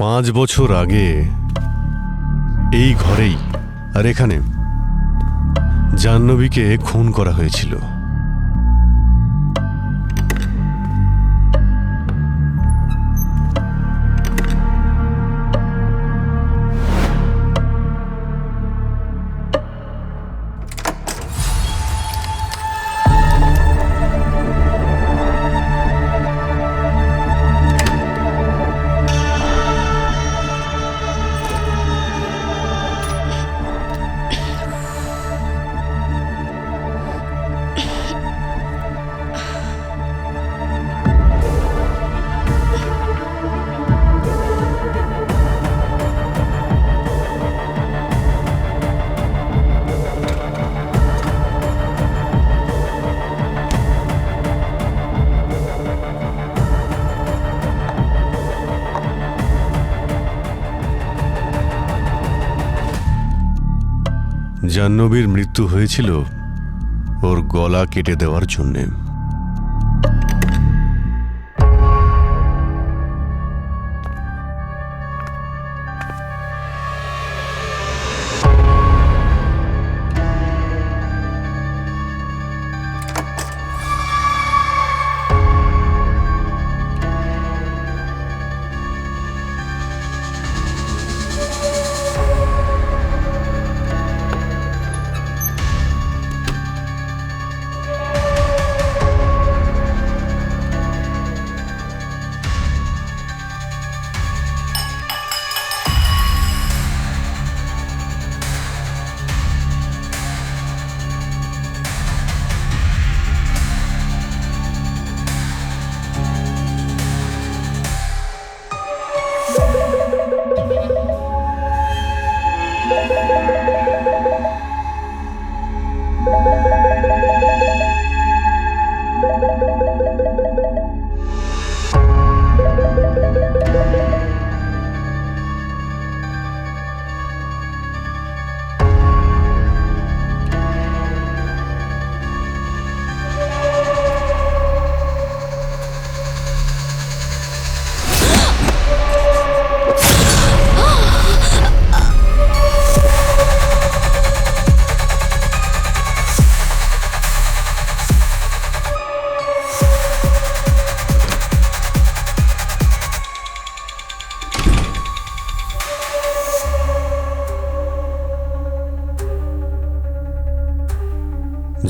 5 বছর আগে এই ঘরেই আর এখানে জাহ্নবীকে খুন করা হয়েছিল। জাহ্নবীর মৃত্যু হয়েছিল ওর গলা কেটে দেওয়ার জন্যে।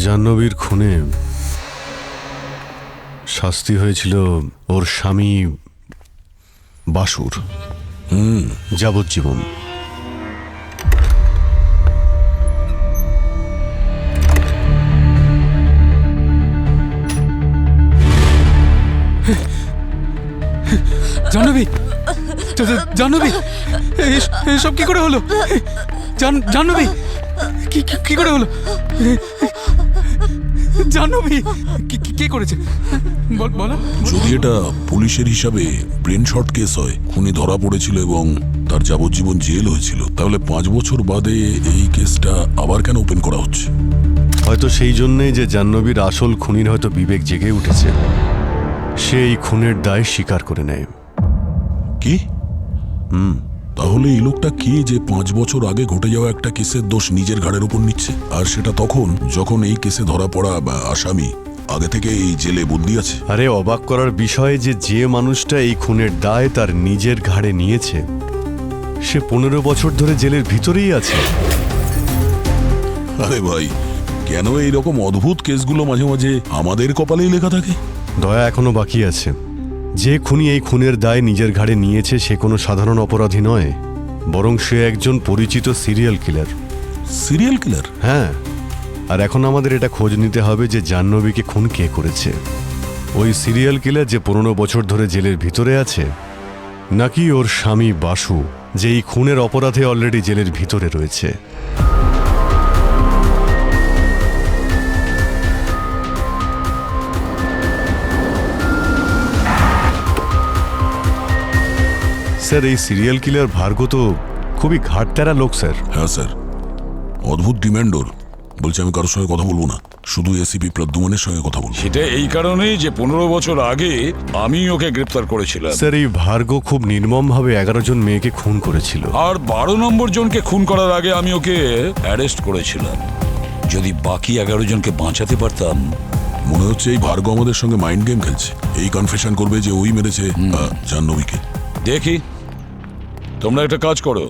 জাহ্নবীর খুনে শাস্তি হয়েছিল ওর স্বামী বাসুর যাবজ্জীবন। জাহ্নবী, জাহ্নবী, এসব কি করে হলো? জাহ্নবী, কি করে হলো? জাহ্নবী কি করেছে বলো। যদি এটা পুলিশের হিসাবে ব্রেন শর্ট কেস হয়, খুনি ধরা পড়েছিল এবং তার যাবজ্জীবন জেল হয়েছিল, তাহলে 5 বছর বাদে এই কেসটা আবার কেন ওপেন করা হচ্ছে? হয়তো সেই জন্যই যে জাহ্নবীর আসল খুনির হয়তো বিবেক জেগে উঠেছে, সে এই খুনের দায় স্বীকার করে নেয়। কি? তাহলে এই লোকটা কে যে 5 বছর আগে ঘটে যাওয়া একটা কেসের দোষ নিজের ঘাড়ের উপর নিচ্ছে, আর সেটা তখন যখন এই কেসে ধরা পড়া বা আসামি আগে থেকে এই জেলে বন্দী আছে? আরে অবাক করার বিষয় যে মানুষটা এই খুনের দায় তার নিজের ঘাড়ে নিয়েছে, সে 15 বছর ধরে জেলের ভিতরেই আছে। আরে ভাই, কেন এইরকম অদ্ভুত কেসগুলো মাঝে মাঝে আমাদের কপালেই লেখা থাকে? দয়া এখনো বাকি আছে। যে খুনি এই খুনের দায় নিজের ঘাড়ে নিয়েছে সে কোনো সাধারণ অপরাধী নয়, বরং সে একজন পরিচিত সিরিয়াল কিলার। Serial killer? হ্যাঁ, আর এখন আমাদের এটা খোঁজ নিতে হবে যে জাহ্নবীকে খুন কে করেছে। ওই সিরিয়াল কিলার যে 15 বছর ধরে জেলের ভিতরে আছে, নাকি ওর স্বামী বাসু যে এই খুনের অপরাধে অলরেডি জেলের ভিতরে রয়েছে। স্যার, এই সিরিয়াল কিলার ভার্গব তো খুবই ঘাটতেরা লোক স্যার। হ্যাঁ স্যার, অদ্ভুত ডিমান্ড ওর। বলছে আমি কারোর সঙ্গে কথা বলবো না। শুধু এসিপি প্রদ্যুমনের সঙ্গে কথা বলবো। সেটা এই কারণেই যে 15 বছর আগে আমি ওকে গ্রেপ্তার করেছিলাম, স্যার, এই ভার্গ খুব নির্মমভাবে 11 জন মেয়েকে খুন করেছিল। আর 12 নম্বর জনকে খুন করার আগে আমি ওকে অ্যারেস্ট করেছিলাম। যদি বাকি 11 জনকে বাঁচাতে পারতাম। মনে হচ্ছে এই ভার্গ আমাদের সঙ্গে মাইন্ড গেম খেলছে। এই কনফেশন করবে যে ওই মেরেছে জাহ্নবীকে। দেখি, তোমরা একটা কাজ করো,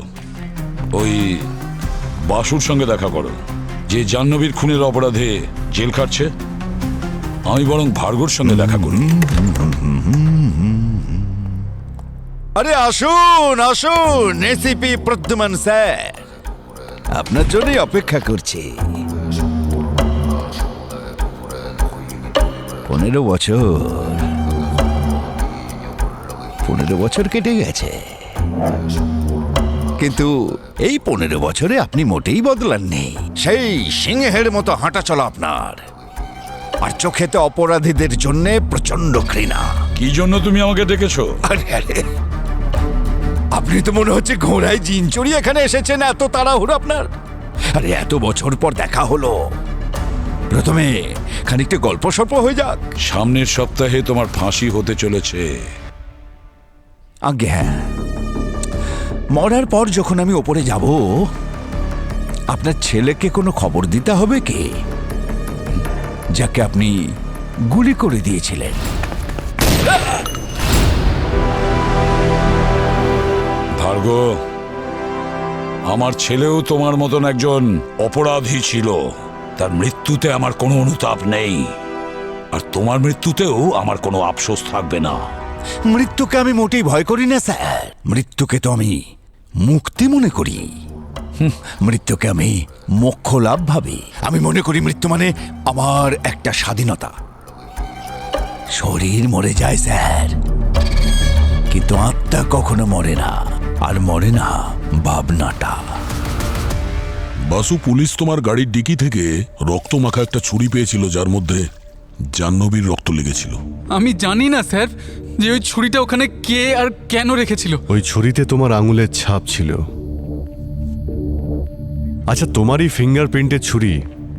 ওই বাসুর সঙ্গে দেখা করো, যে জাহ্নবীর খুনের অপরাধে জেল খাটছে। আমি বরং ভার্গর সঙ্গে দেখা করি। আরে আসুন আসুন, এসিপি প্রদ্যুমন স্যার, আপনার জন্যই অপেক্ষা করছি। 15 বছর কেটে গেছে, কিন্তু এই 15 বছরে আপনি মোটেই বদলাননি। সেই সিংহের মতো হাঁটা চলা আপনার, আর চোখেতে অপরাধীদের জন্য প্রচন্ড ঘৃণা। কি জন্য তুমি আমাকে ডেকেছো? আরে আরে, আপনি তো মনে হচ্ছে ঘোড়ায় জিন চড়িয়ে এখানে এসেছেন, এত তাড়াহুড়ো আপনার। আরে এত বছর পর দেখা হলো, প্রথমে খানিকটা গল্প সল্প হয়ে যাক। সামনের সপ্তাহে তোমার ফাঁসি হতে চলেছে। আজ্ঞে হ্যাঁ, মরার পর যখন আমি ওপরে যাব, আপনার ছেলেকে কোনো খবর দিতে হবে কি, যাকে আপনি গুলি করে দিয়েছিলেন? ভার্গ, আমার ছেলেও তোমার মতন একজন অপরাধী ছিল। তার মৃত্যুতে আমার কোনো অনুতাপ নেই, আর তোমার মৃত্যুতেও আমার কোনো আফসোস থাকবে না। মৃত্যুকে আমি মোটেই ভয় করি না স্যার, মৃত্যুকে তো আমি মুক্তি মনে করি। মৃত্যুকে আমি মোক্ষ লাভ ভাবি। আমি মনে করি মৃত্যু মানে আমার একটা স্বাধীনতা। শরীর মরে যায় স্যার, কিন্তু আত্মা কখনো মরে না, আর মরে না ভাবনাটা। বাসু, পুলিশ তোমার গাড়ির ডিকি থেকে রক্ত মাখা একটা ছুরি পেয়েছিল, যার মধ্যে জাহ্নবীর রক্ত লেগেছিল। আমি জানি না স্যার যে ওই ছুরিটা ওখানে কে আর কেন রেখেছিল। ওই ছুরিতে তোমার আঙুলের ছাপ ছিল। আচ্ছা, তোমারই ফিঙ্গারপ্রিন্টের ছুরি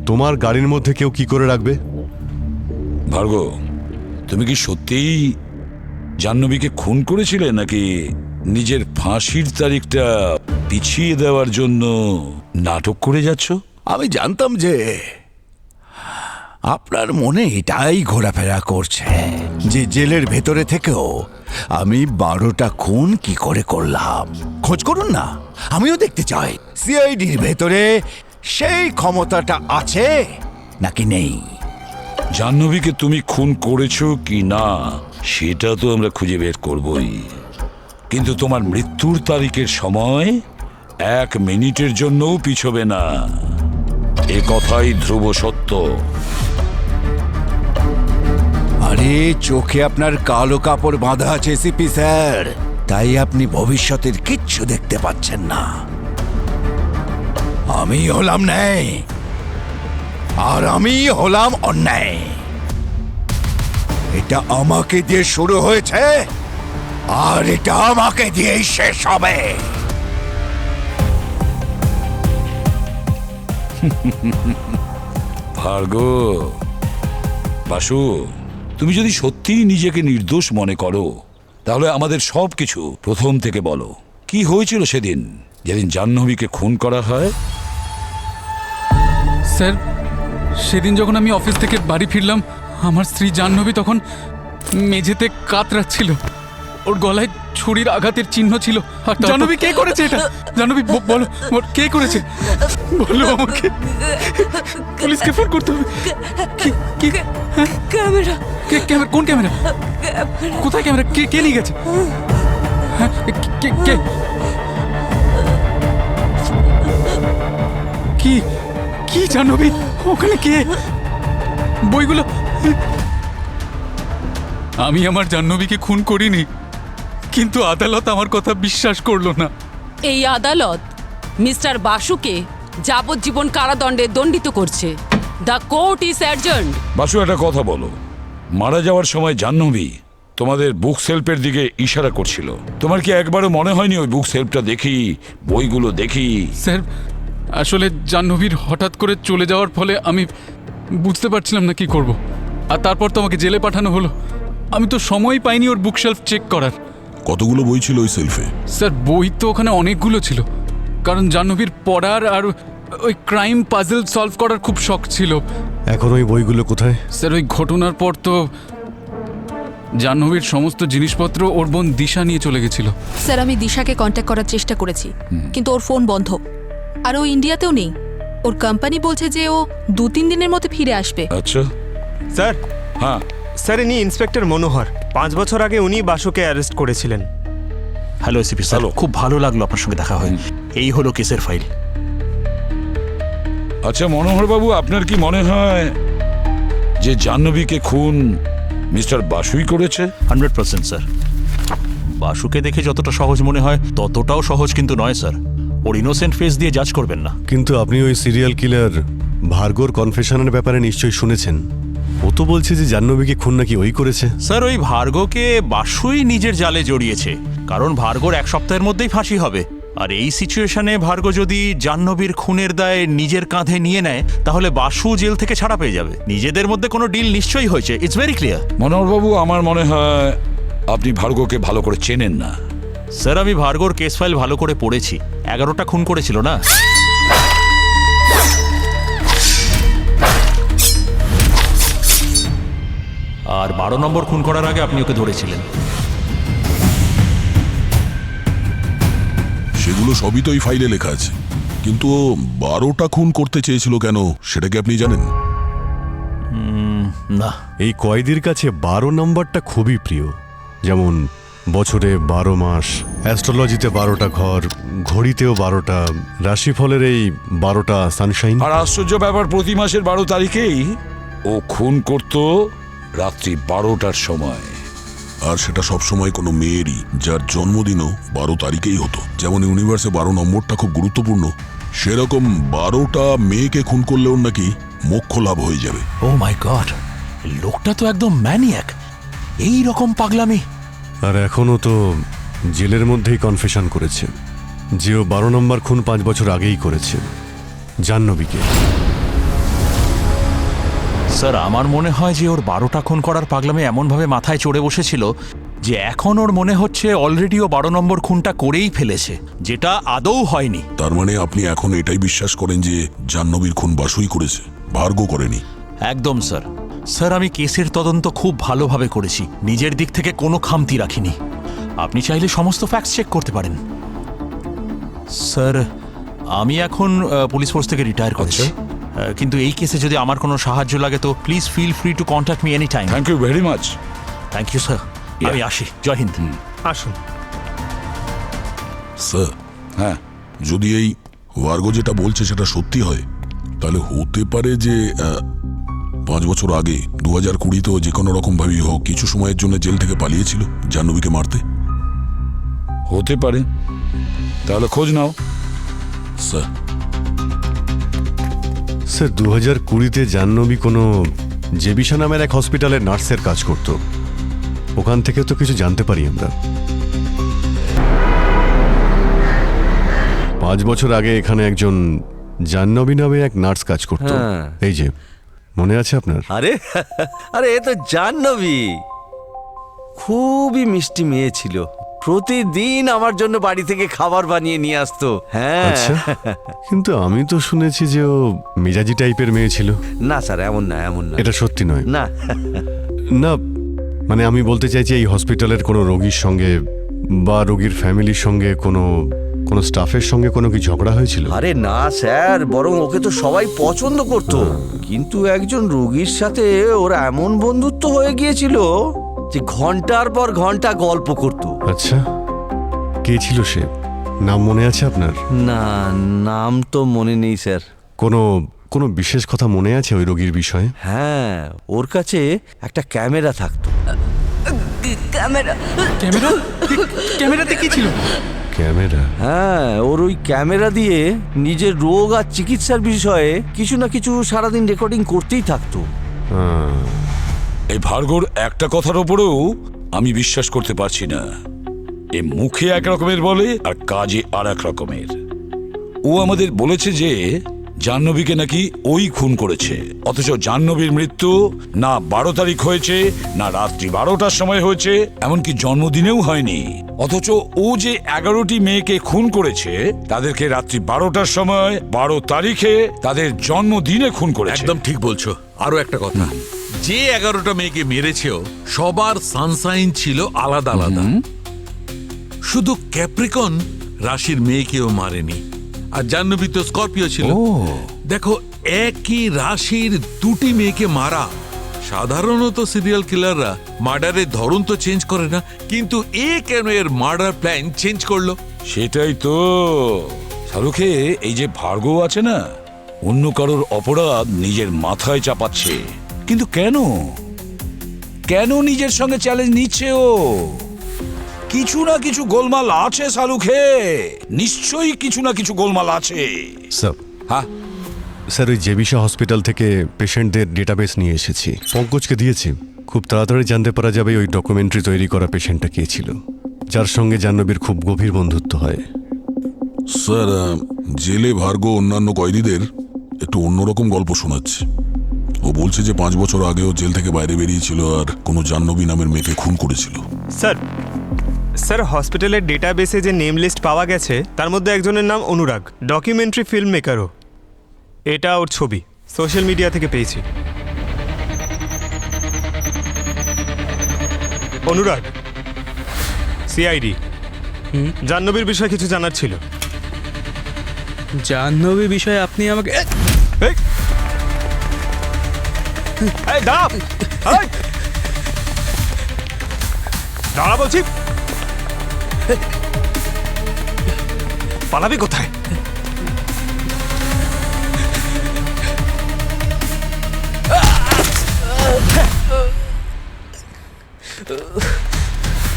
তোমার গাড়ির মধ্যে কেউ কি করে রাখবে? ভার্গ, তুমি কি সত্যিই জাহ্নবীকে খুন করেছিলে, নাকি নিজের ফাঁসির তারিখটা পিছিয়ে দেওয়ার জন্য নাটক করে যাচ্ছ? আমি জানতাম যে আপনার মনে এটাই ঘোরাফেরা করছে, যে জেলের ভেতরে থেকেও আমি 12টা খুন কি করে করলাম। খোঁজ করুন না, আমিও দেখতে চাই সিআইডির ভেতরে সেই ক্ষমতাটা আছে নাকি নেই। জাহ্নবীকে তুমি খুন করেছো কি না সেটা তো আমরা খুঁজে বের করবই, কিন্তু তোমার মৃত্যুর তারিখের সময় 1 মিনিটের জন্যও পিছবে না। এ কথাই ধ্রুব সত্য। আরে চোখে আপনার কালো কাপড় বাঁধা আছে সিপি স্যার, তাই আপনি ভবিষ্যতের কিচ্ছু দেখতে পাচ্ছেন না। আমি হলাম ন্যায়, আর আমি হলাম অন্যায়। এটা আমাকে দিয়ে শুরু হয়েছে, আর এটা আমাকে দিয়েই শেষ হবে। ভার্গ, বাসু, তুমি যদি সত্যিই নিজেকে নির্দোষ মনে করো, তাহলে আমাদের সবকিছু প্রথম থেকে বলো। কি হয়েছিল সেদিন, যেদিন জাহ্নবীকে খুন করা হয়? স্যার, সেদিন যখন আমি অফিস থেকে বাড়ি ফিরলাম, আমার স্ত্রী জাহ্নবী তখন মেঝেতে কাতরাচ্ছিল। ওর গলায় ছুরির আঘাতের চিহ্ন ছিল। আর জাহ্নবী, কে করেছে এটা? জাহ্নবী, বলো কে করেছে, বলো আমাকে। পুলিশকে ফোন করতে হবে। ক্যামেরা। কোন ক্যামেরা? কোথায় ক্যামেরা? কে নিয়ে গেছে? হ্যাঁ, কে? কি জাহ্নবী, ওখানে কে? বইগুলো। আমি আমার জাহ্নবীকে খুন করিনি, কিন্তু আদালত আমার কথা বিশ্বাস করলো না। এই আদালত মিস্টার বাসুকে যাবজ্জীবন কারাদণ্ডে দণ্ডিত করছে। The court is adjourned. Basu, একটা কথা বলো, মারা যাওয়ার সময় জাহ্নবী তোমাদের বুক সেলফের দিকে ইশারা করছিল। তোমার কি একবারও মনে হয়নি ওই বুক সেলফটা দেখি, বইগুলো দেখি? স্যার, আসলে জাহ্নবীর হঠাৎ করে চলে যাওয়ার ফলে আমি বুঝতে পারছিলাম না কি করব। আর তারপর তো আমাকে জেলে পাঠানো হলো। আমি তো সময় পাইনি ওর বুকশেলফ চেক করার। কতগুলো বই ছিল ওই সেলফে? স্যার বই তো ওখানে অনেকগুলো ছিল, কারণ জাহ্নবীর পড়ার আর ওই ক্রাইম পাজল সলভ করার খুব শখ ছিল। এখন ওই বইগুলো কোথায়? স্যার ওই ঘটনার পর তো জাহ্নবীর সমস্ত জিনিসপত্র ওর বোন দিশা নিয়ে চলে গেছিল। স্যার আমি দিশাকে কন্ট্যাক্ট করার চেষ্টা করেছি, কিন্তু ওর ফোন বন্ধ। আর ও ইন্ডিয়াতেও নেই। ওর কোম্পানি বলছে যে ও 2-3 দিনের মধ্যে ফিরে আসবে। আচ্ছা, স্যার, হ্যাঁ, স্যার ইনি ইন্সপেক্টর মনোহর। 5 বছর আগে উনি বাসুকে অ্যারেস্ট করেছিলেন। Hello ACP sir, hello. খুব ভালো লাগলো আপনার সঙ্গে দেখা হয়ে। এই হলো কেসের ফাইল। আচ্ছা মনোহর বাবু, আপনার কি মনে হয় যে জাহ্নবীকে খুন মিস্টার বাসুই করেছে? 100% স্যার। বাসুকে দেখে যতটা সহজ মনে হয় ততটাও সহজ কিন্তু নয় স্যার। ওর ইনোসেন্ট ফেস দিয়ে জাজ করবেন না। কিন্তু আপনি ওই সিরিয়াল কিলার ভার্গোর কনফেশনের ব্যাপারে নিশ্চয়ই শুনেছেন। ও তো বলছে যে জাহ্নবীকে খুন নাকি ওই করেছে। স্যার ওই ভার্গোকে বাসুই নিজের জালে জড়িয়েছে, কারণ ভার্গোর 1 সপ্তাহের মধ্যেই ফাঁসি হবে। আর এই সিচুয়েশনে ভার্গো যদি জাহ্নবীর খুনের দায় নিজের কাঁধে নিয়ে নেয়, তাহলে বাসু জেল থেকে ছাড়া পেয়ে যাবে। নিজেদের মধ্যে কোনো ডিল নিশ্চয়ই হয়েছে। It's very clear. মনোহর বাবু, আমার মনে হয় আপনি ভার্গোকে ভালো করে চেনেন না। স্যার আমি ভার্গোর কেস ফাইল ভালো করে পড়েছি। 11টা খুন করেছিল না? আর 12 নম্বর খুন করার আগে আপনি ওকে ধরেছিলেন। সেগুলো সবই তো এই ফাইলে লেখা আছে, কিন্তু ও 12টা খুন করতে চেয়েছিল কেন সেটা কি আপনি জানেন? না। এই কয়েদির কাছে 12 নম্বরটা খুবই প্রিয়। যেমন বছরে 12 মাস, অ্যাস্ট্রোলজিতে 12টা ঘর, ঘড়িতেও 12টা, রাশিফলের এই 12টা সানশাইন। আর আশ্চর্য ব্যাপার, প্রতি মাসের 12 তারিখেই ও খুন করত রাত্রি 12টার সময়। আর সেটা সবসময় কোনো মেয়েরই যার জন্মদিনও 12 তারিখেই হতো। যেমন ইউনিভার্সে 12 নম্বরটা খুব গুরুত্বপূর্ণ, সেরকম 12টা মেয়েকে খুন করলেও নাকি মোক্ষ লাভ হয়ে যাবে। ও মাই গড, লোকটা তো একদম ম্যানিয়াক। এই রকম পাগলামি। আর এখনও তো জেলের মধ্যেই কনফেশন করেছে যে ও 12 নম্বর খুন 5 বছর আগেই করেছে, জাহ্নবীকে। স্যার আমার মনে হয় যে ওর 12টা খুন করার পাগলামি এমনভাবে মাথায় চড়ে বসেছিল যে এখন ওর মনে হচ্ছে অলরেডি ও 12 নম্বর খুনটা করেই ফেলেছে, যেটা আদৌ হয়নি। তার মানে আপনি এখন এটাই বিশ্বাস করেন যে জাহ্নবীর খুন বাসুই করেছে, ভার্গো করেনি? একদম স্যার। স্যার আমি কেসের তদন্ত খুব ভালোভাবে করেছি, নিজের দিক থেকে কোনো খামতি রাখিনি। আপনি চাইলে সমস্ত ফ্যাক্টস চেক করতে পারেন। স্যার আমি এখন পুলিশ ফোর্স থেকে রিটায়ার করেছি, কিন্তু এই কেসে যদি আমার কোনো সাহায্য লাগে তো please feel free to contact me any time. Thank you very much. Thank you sir. আমি আসি। জয় হিন্দ। আসুন। স্যার, হ্যাঁ, যদি এই ভার্গো যেটা বলছে সেটা সত্যি হয়, তাহলে হতে পারে যে 5 বছর আগে 2020-তেও যে কোনো রকম ভাবেই হোক কিছু সময়ের জন্য জেল থেকে পালিয়েছিল জাহ্নবীকে মারতে। হতে পারে। তাহলে খোঁজ নাও। স্যার, স্যার 2020-তে জাহ্নবী কোনো জেবিশা নামের এক হসপিটালে নার্সের কাজ করত। ওখান থেকে তো কিছু জানতে পারি আমরা। 5 বছর আগে এখানে একজন জাহ্নবী নামে এক নার্স কাজ করত। হ্যাঁ। এই যে মনে আছে আপনার? আরে আরে এ তো জাহ্নবী। খুবই মিষ্টি মেয়ে ছিল, প্রতিদিন আমার জন্য বাড়ি থেকে খাবার বানিয়ে নিয়ে আসতো। হ্যাঁ। আচ্ছা, কিন্তু আমি তো শুনেছি যে ও মেজাজি টাইপের মেয়ে ছিল। না স্যার, এমন না, এমন না। এটা সত্যি নয়? না। না, মানে আমি বলতে চাইছি এই হসপিটালের কোনো রোগীর সঙ্গে বা রোগীর ফ্যামিলির সঙ্গে কোনো স্টাফের সঙ্গে কোনো কি ঝগড়া হয়েছিল? আরে না স্যার, বরং ওকে তো সবাই পছন্দ করত। কিন্তু একজন রোগীর সাথে ওর এমন বন্ধুত্ব হয়ে গিয়েছিল যে ঘন্টার পর ঘন্টা গল্প করত। আচ্ছা, কে ছিল সে? নাম মনে আছে আপনার? না, নাম তো মনে নেই স্যার। কোনো বিশেষ কথা মনে আছে ওই রোগীর বিষয়ে? হ্যাঁ, ওর কাছে একটা ক্যামেরা থাকতো। ক্যামেরা? ক্যামেরাতে কি ছিল? ক্যামেরা? হ্যাঁ, ওর ওই ক্যামেরা দিয়ে নিজের রোগ আর চিকিৎসার বিষয়ে কিছু না কিছু সারাদিন রেকর্ডিং করতেই থাকতো। এই ভার্গোর একটা কথার ওপরেও আমি বিশ্বাস করতে পারছি না। এ মুখে এক রকমের বলে আর কাজে আর এক রকমের। ও আমাদের বলেছে যে জাহ্নবীকে নাকি ওই খুন করেছে, অথচ জাহ্নবীর মৃত্যু না 12 তারিখ হয়েছে, না রাত্রি 12টার সময় হয়েছে, এমনকি জন্মদিনেও হয়নি। অথচ ও যে 11টি মেয়েকে খুন করেছে তাদেরকে রাত্রি 12টার সময় 12 তারিখে তাদের জন্মদিনে খুন করেছে। একদম ঠিক বলছো। আরো একটা কথা, যে 11টা মেয়েকে মেরেছে সবার সানসাইন ছিল আলাদা আলাদা। শুধু ক্যাপ্রিকন রাশির মেয়েকেও মারেনি, আর জাহ্নবী তো স্করপিও ছিল। দেখো, একই রাশির দুটি মেয়েকে মারা, সাধারণত সিরিয়াল কিলাররা মার্ডারের ধরন তো চেঞ্জ করে না, কিন্তু এ কেন এর মার্ডার প্ল্যান চেঞ্জ করলো? সেটাই তো শাহরুখে, এই যে ভার্গব আছে না, অন্য কারোর অপরাধ নিজের মাথায় চাপাচ্ছে। কিন্তু কেন কেন নিজের সঙ্গে চ্যালেঞ্জ নিচ্ছে ও? কিছু না কিছু গোলমাল আছে শাহরুখে, নিশ্চয়ই কিছু না কিছু গোলমাল আছে। স্যার, হ্যাঁ স্যার, ওই জেবিশা হসপিটাল থেকে পেশেন্টদের ডেটাবেস নিয়ে এসেছি, পঙ্কজকে দিয়েছি। খুব তাড়াতাড়ি জানতে পারা যাবে ওই ডকুমেন্টারি তৈরি করা পেশেন্টটা কে ছিল, যার সঙ্গে জাহ্নবীর খুব গভীর বন্ধুত্ব হয়। স্যার, জেলে ভার্গব অন্যান্য কয়েদিদের একটু অন্যরকম গল্প শোনাচ্ছে। ও বলছে যে 5 বছর আগেও জেল থেকে বাইরে বেরিয়েছিল আর কোনো জাহ্নবী নামের মেয়েকে খুন করেছিল। স্যার হসপিটালের ডেটাবেসে যে নেম লিস্ট পাওয়া গেছে তার মধ্যে একজনের নাম অনুরাগ, ডকুমেন্টারি ফিল্ম মেকারও। এটা ওর ছবি, সোশ্যাল মিডিয়া থেকে পেয়েছি। অনুরাগ, সিআইডি। জাহ্নবীর বিষয়ে কিছু জানার ছিল। জাহ্নবী বিষয়ে আপনি আমাকে দাঁড়া বলছি, পালাবি কোথায়?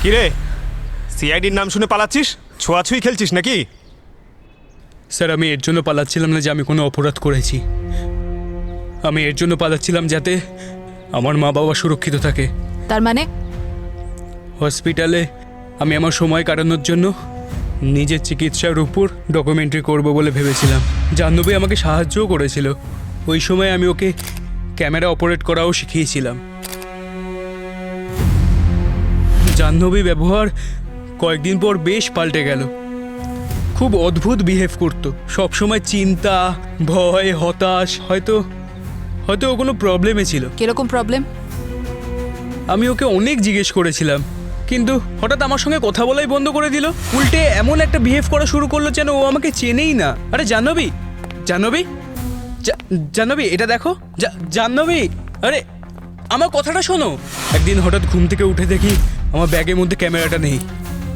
কিরে, সিআইডির নাম শুনে পালাচ্ছিস? ছোঁয়াছুঁই খেলছিস নাকি? স্যার, আমি এর জন্য পালাচ্ছিলাম না যে আমি কোনো অপরাধ করেছি। আমি এর জন্য পালাচ্ছিলাম যাতে আমার মা বাবা সুরক্ষিত থাকে। তার মানে হসপিটালে আমি আমার সময় কাটানোর জন্য নিজের চিকিৎসার উপর ডকুমেন্টারি করব বলে ভেবেছিলাম। জাহ্নবী আমাকে সাহায্যও করেছিল। ওই সময় আমি ওকে ক্যামেরা অপারেট করাও শিখিয়েছিলাম। জাহ্নবী ব্যবহার কয়েকদিন পর বেশ পাল্টে গেল। খুব অদ্ভুত বিহেভ করতো, সবসময় চিন্তা, ভয়, হতাশ। হয়তো ও কোনো প্রবলেমে ছিল। কিরকম প্রবলেম? আমি ওকে অনেক জিজ্ঞেস করেছিলাম, কিন্তু হঠাৎ আমার সঙ্গে কথা বলাই বন্ধ করে দিল। উল্টে এমন একটা বিহেভ করা শুরু করলো যেন ও আমাকে চেনেই না। আরে জাহ্নবী, জাহ্নবী, জাহ্নবী, এটা দেখো। জাহ্নবী, আরে আমার কথাটা শোনো। একদিন হঠাৎ ঘুম থেকে উঠে দেখি আমার ব্যাগের মধ্যে ক্যামেরাটা নেই।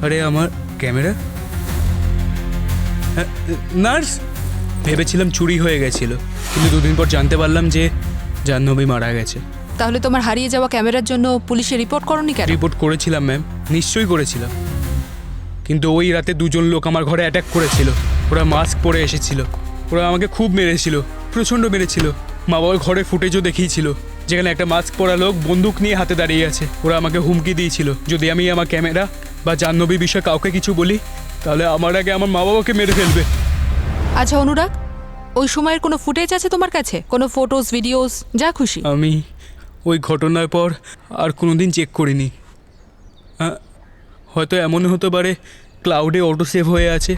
আরে আমার ক্যামেরা? নার্স, ভেবেছিলাম চুরি হয়ে গেছিল, কিন্তু 2 দিন পর জানতে পারলাম যে জাহ্নবী মারা গেছে। তাহলে তোমার হারিয়ে যাওয়া ক্যামেরার জন্য পুলিশে রিপোর্ট করনি কেন? রিপোর্ট করেছিলাম ম্যাম, নিশ্চয়ই করেছিলাম, কিন্তু ওই রাতে 2 জন লোক আমার ঘরে অ্যাটাক করেছিল। ওরা মাস্ক পরে এসেছিল। ওরা আমাকে খুব মেরেছিল, প্রচণ্ড মেরেছিল। মা বাবার ঘরে ফুটেজও দেখিয়েছিল, যেখানে একটা মাস্ক পরা লোক বন্দুক নিয়ে হাতে দাঁড়িয়ে আছে। ওরা আমাকে হুমকি দিয়েছিল, যদি আমি আমার ক্যামেরা বা জাহ্নবী বিষয়ে কাউকে কিছু বলি তাহলে আমার আগে আমার মা বাবাকে মেরে ফেলবে। আচ্ছা অনুরাগ, ওই সময়ের কোনো ফুটেজ আছে তোমার কাছে? কোনো ফটোস, ভিডিওস, যা খুশি? আমি ওই ঘটনার পর আর কোনোদিন চেক করিনি। হয়তো এমন হতে পারে ক্লাউডে অটো সেভ হয়ে আছে।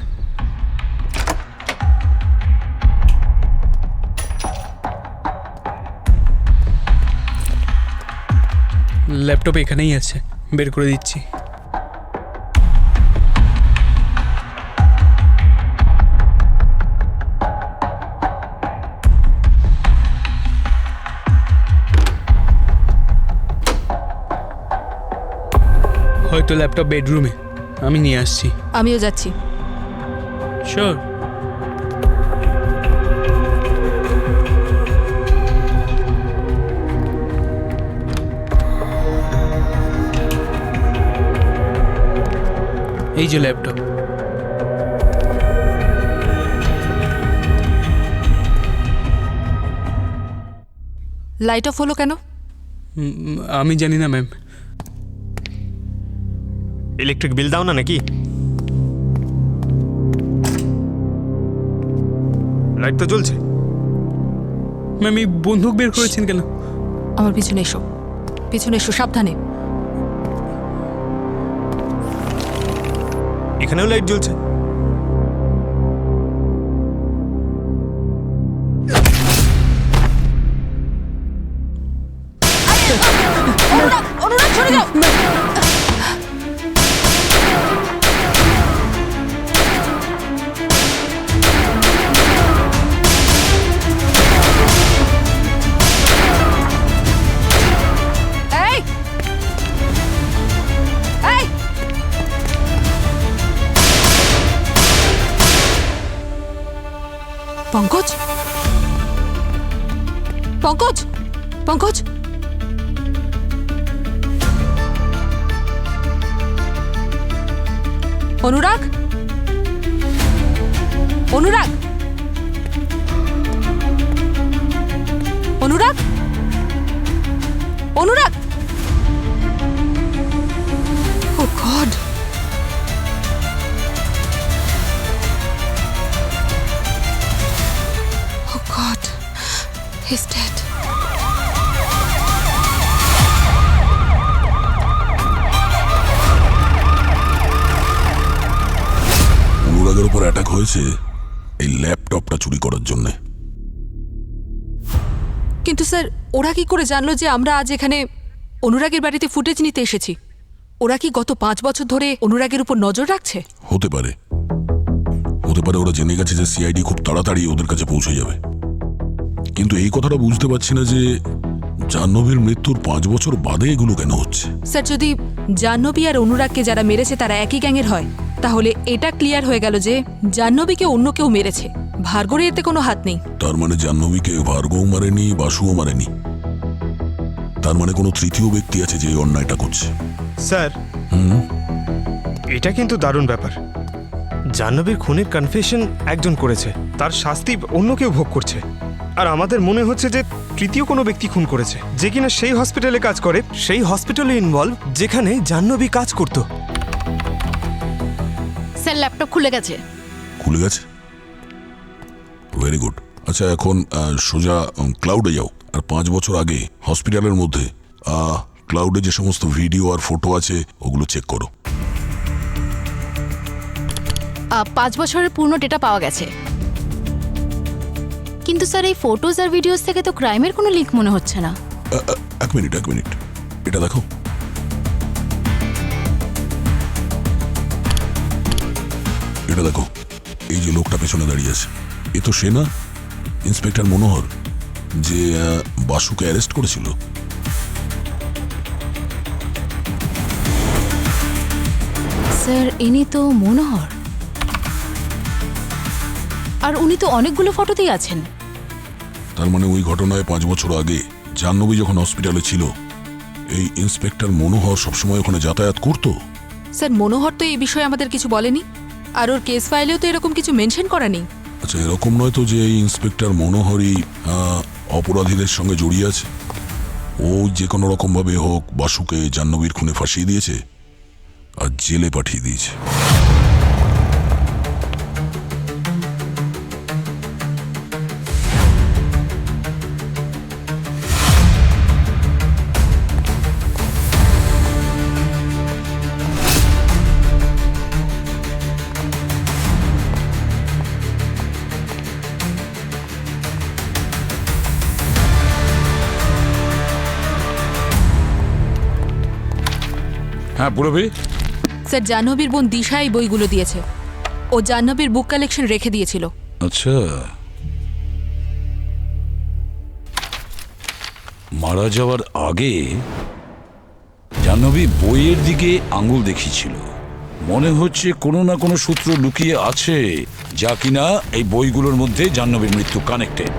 ল্যাপটপ এখানেই আছে, বের করে দিচ্ছি। হয়তো ল্যাপটপ বেডরুমে, আমি নিয়ে আসছি। আমিও যাচ্ছি। শিওর। এই যে ল্যাপটপ। লাইট অফ হলো কেন? আমি জানি না ম্যাম। ইলেকট্রিক বিল দাও না নাকি? লাইট তো জ্বলছে। ম্যাম এই বন্দুক বের করেছেন কেন? আমার পিছনে এসো, পিছনে এসো, সাবধানে। এখানেও লাইট জ্বলছে। অনুরাগ সরে যাও। এই এই পঙ্কজ, পঙ্কজ, পঙ্কজ, অনুরাগ, অনুরাগ, অনুরাগ, অনুরাগ। ও গড, ও গড, he's dead. অনুরাগের উপর অ্যাটাক হয়েছে এই ল্যাপটপটা চুরি করার জন্যে। কিন্তু স্যার ওরা কি করে জানলো যে আমরা আজ এখানে অনুরাগের বাড়িতে ফুটেজ নিতে এসেছি? ওরা কি গত 5 বছর ধরে অনুরাগের উপর নজর রাখছে? হতে পারে, হতে পারে ওরা জেনে গেছে যে সিআইডি খুব তাড়াতাড়ি ওদের কাছে পৌঁছে যাবে। কিন্তু এই কথাটা বুঝতে পারছি না যে জাহ্নবীর মৃত্যুর 5 বছর বাদে এগুলো কেন হচ্ছে। স্যার যদি জাহ্নবী আর অনুরাগকে যারা মেরেছে তারা একই গ্যাংয়ের হয়, তাহলে এটা ক্লিয়ার হয়ে গেল যে জাহ্নবীকে অন্য কেউ মেরেছে, ভার্গবের এতে কোনো হাত নেই। তার মানে জাহ্নবীকে ভার্গব মারেনি, বাসুও মারেনি। তার মানে কোনো তৃতীয় ব্যক্তি আছে যে এই অন্যায়টা করছে। স্যার, এটা কিন্তু দারুণ ব্যাপার। জাহ্নবীর খুনের কনফেশন একজন করেছে, তার শাস্তি অন্য কেউ ভোগ করছে। আর আমাদের মনে হচ্ছে যে তৃতীয় কোনো ব্যক্তি খুন করেছে, যে কিনা সেই হসপিটালে কাজ করে, সেই হসপিটালে ইনভলভ যেখানে জাহ্নবী কাজ করত। স্যার ল্যাপটপ খুলে গেছে। খুলে গেছে? Very good. আচ্ছা, এখন সোজা ক্লাউডে যাও, আর 5 বছর আগে হসপিটালের মধ্যে ক্লাউডে যে সমস্ত ভিডিও আর ফটো আছে ওগুলো চেক করো। 5 বছরের পূর্ণ ডেটা পাওয়া গেছে, কিন্তু স্যার এই ফটোজ আর ভিডিওস থেকে তো ক্রাইমের কোনো লিঙ্ক মনে হচ্ছে না। এক মিনিট, এটা দেখো। এটা দেখো, এই যে লোকটা পেছনে দাঁড়িয়ে আছে, এ তো সে না ইন্সপেক্টর মনোহর, যে বাসুকে অ্যারেস্ট করেছিল। স্যার ইনি তো মনোহর, আর উনি তো অনেকগুলো ফটোতেই আছেন। তার মানে ওই ঘটনায় 5 বছর আগে জাহ্নবী যখন হসপিটালে ছিল, এই ইন্সপেক্টর মনোহর সবসময় ওখানে যাতায়াত করতো। স্যার মনোহর তো এই বিষয়ে আমাদের কিছু বলেনি, আর ওর কেস ফাইলেও তো এরকম কিছু মেনশন করা নেই। আচ্ছা, এরকম নয় তো যে এই ইন্সপেক্টর মনোহরই অপরাধীদের সঙ্গে জড়িয়ে আছে? ও যে কোনো রকম ভাবে হোক বাসুকে জাহ্নবীর খুনে ফাঁসিয়ে দিয়েছে আর জেলে পাঠিয়ে দিয়েছে। হ্যাঁ পুরবি, স্যার জাহ্নবীর বোন দিশা এই বইগুলো দিয়েছে, ও জাহ্নবীর বুক কালেকশন রেখে দিয়েছিল। আচ্ছা, মারা যাওয়ার আগে জাহ্নবী বইয়ের দিকে আঙুল দেখিয়েছিল। মনে হচ্ছে কোনো না কোনো সূত্র লুকিয়ে আছে যা কিনা এই বইগুলোর মধ্যে জাহ্নবীর মৃত্যু কানেক্টেড।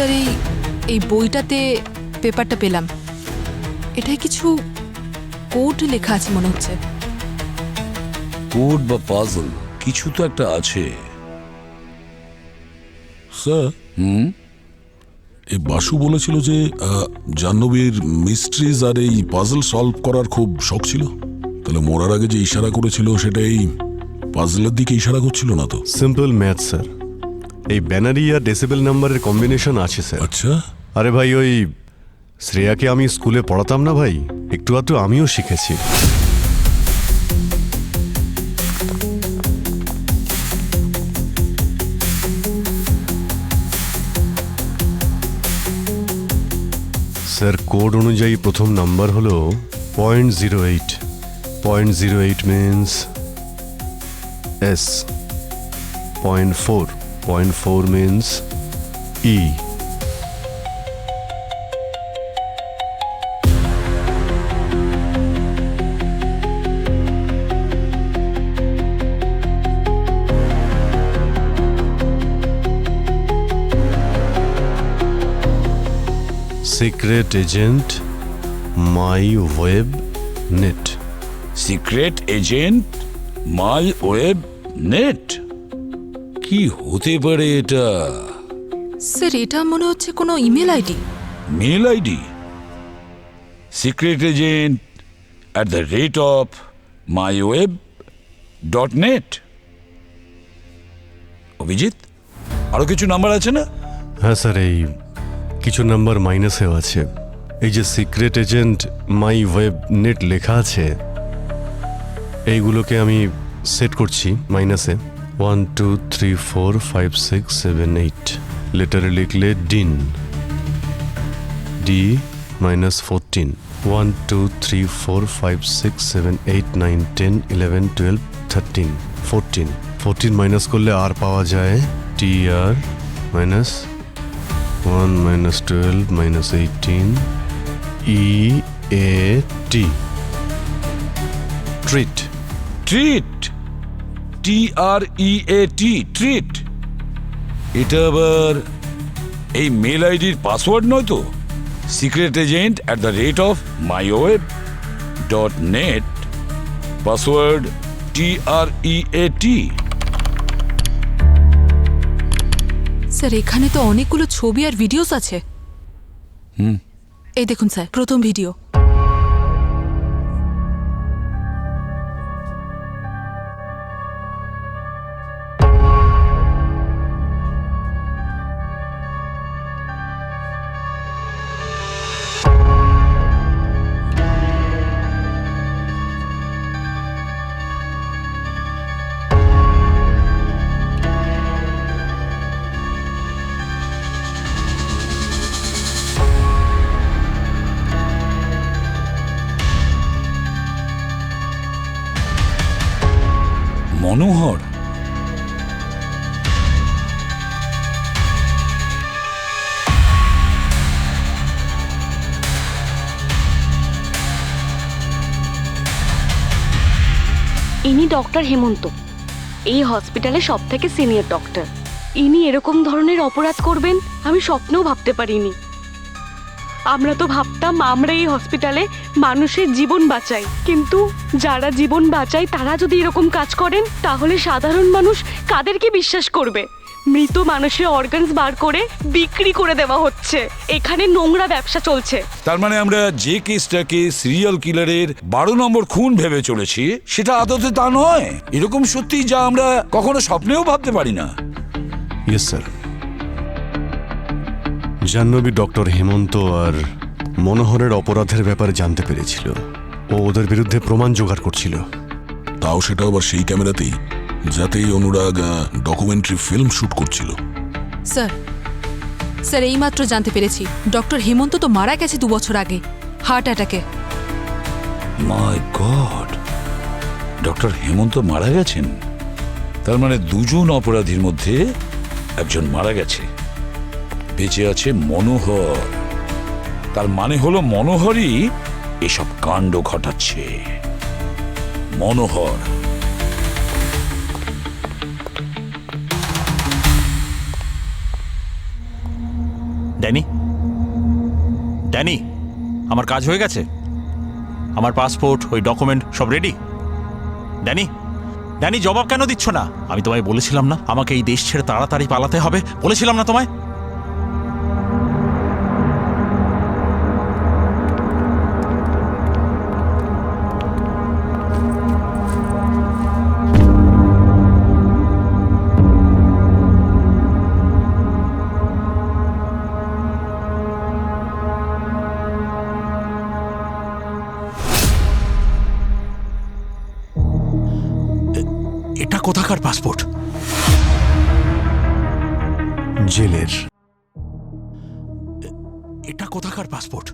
স্যার এই বইটাতে পেপারটা পেলাম, এটাই কিছু কোড লেখা আছে মনে হচ্ছে। কোড বা পাজল কিছু তো একটা আছে। স্যার এই বাসু বলেছিল যে জাহ্নবীর মিস্ট্রিজ আর এই পাজল সলভ করার খুব শখ ছিল। তাহলে মরার আগে যে ইশারা করেছিল সেটা এই পাজলের দিকে ইশারা করছিল না তো? Simple math sir. এই ব্যানারি আর ডেসিবেল নাম্বারের কম্বিনেশন আছে স্যার। আচ্ছা, আরে ভাই, ওই শ্রেয়াকে আমি স্কুলে পড়াতাম না ভাই, একটু আধটু আমিও শিখেছি। স্যার কোড অনুযায়ী প্রথম নাম্বার হলো 0.08। 0.08 means S. 0.4 0.4 means E. Secret agent my web net. Secret agent my web net, কি হতে পারে এটা? স্যার এটা মনে হচ্ছে কোনো email ID. Mail ID? Secret agent @myWeb.net। Abhijit, আরো কিছু নাম্বার আছে না? হ্যাঁ স্যার, এই কিছু নাম্বার মাইনাসেও আছে। এই যে secret agent my web net লেখা আছে, এইগুলোকে আমি সেট করছি মাইনাসে। 1 2 3 4 5 6 7 8। লেটারে লিখলে ডিন, ডি -14। 1 2 3 4 5 6 7 8 9 10 11 12 13 14। 14 মাইনাস করলে আর পাওয়া যায় T R minus 1 -12 -18 EAT। Treat. Treat, TREAT, treat. এটা আবার এই মেল আইডির পাসওয়ার্ড নয় তো? Secret agent @myWeb.net, password TREAT। Sir এখানে তো অনেকগুলো ছবি আর ভিডিওস আছে। এই দেখুন স্যার, প্রথম ভিডিও। মনোহর, ইনি ডক্টর হেমন্ত, এই হসপিটালে সব থেকে সিনিয়র ডক্টর। ইনি এরকম ধরনের অপরাধ করবেন আমি স্বপ্নেও ভাবতে পারিনি। আমরা তো ভাবতাম আমরা এই হসপিটালে মানুষের জীবন বাঁচাই, কিন্তু যারা জীবন বাঁচায় তারা যদি এরকম কাজ করেন তাহলে সাধারণ মানুষ কাদেরকে বিশ্বাস করবে? মৃত মানুষের অর্গানস বার করে বিক্রি করে দেওয়া হচ্ছে। এখানে নোংরা ব্যবসা চলছে। তার মানে আমরা যে কেসটাকে সিরিয়াল কিলারের 12 নম্বর খুন ভেবে চলেছি সেটা আদতে তা নয়। এরকম সত্যি যা আমরা কখনো স্বপ্নেও ভাবতে পারি না। Yes sir. Jahnavi doctor Hemanta আর মনোহরের অপরাধের ব্যাপারে জানতে পেরেছিল। ও ওদের বিরুদ্ধে প্রমাণ জোগাড় করছিল। তাও সেটা আবার সেই ক্যামেরাতেই যাতেই অনুরাগ ডকুমেন্টারি ফিল্ম শুট করছিল। স্যার স্যার এইমাত্র জানতে পেরেছি ডক্টর হেমন্ত তো মারা গেছে 2 বছর আগে হার্ট অ্যাটাকে। মাই গড, ডক্টর হেমন্ত মারা গেছেন? তার মানে দুজন অপরাধীর মধ্যে একজন মারা গেছে, বেঁচে আছে মনোহর। তার মানে হলো মনোহরই এসব কাণ্ড ঘটাচ্ছে। মনোহর। ড্যানি, ড্যানি, আমার কাজ হয়ে গেছে? আমার পাসপোর্ট, ওই ডকুমেন্ট সব রেডি? ড্যানি, ড্যানি জবাব কেন দিচ্ছ না? আমি তোমায় বলেছিলাম না আমাকে এই দেশ ছেড়ে তাড়াতাড়ি পালাতে হবে? বলেছিলাম না তোমায়? এটা কোথাকার পাসপোর্ট? জেলের। এটা কোথাকার পাসপোর্ট?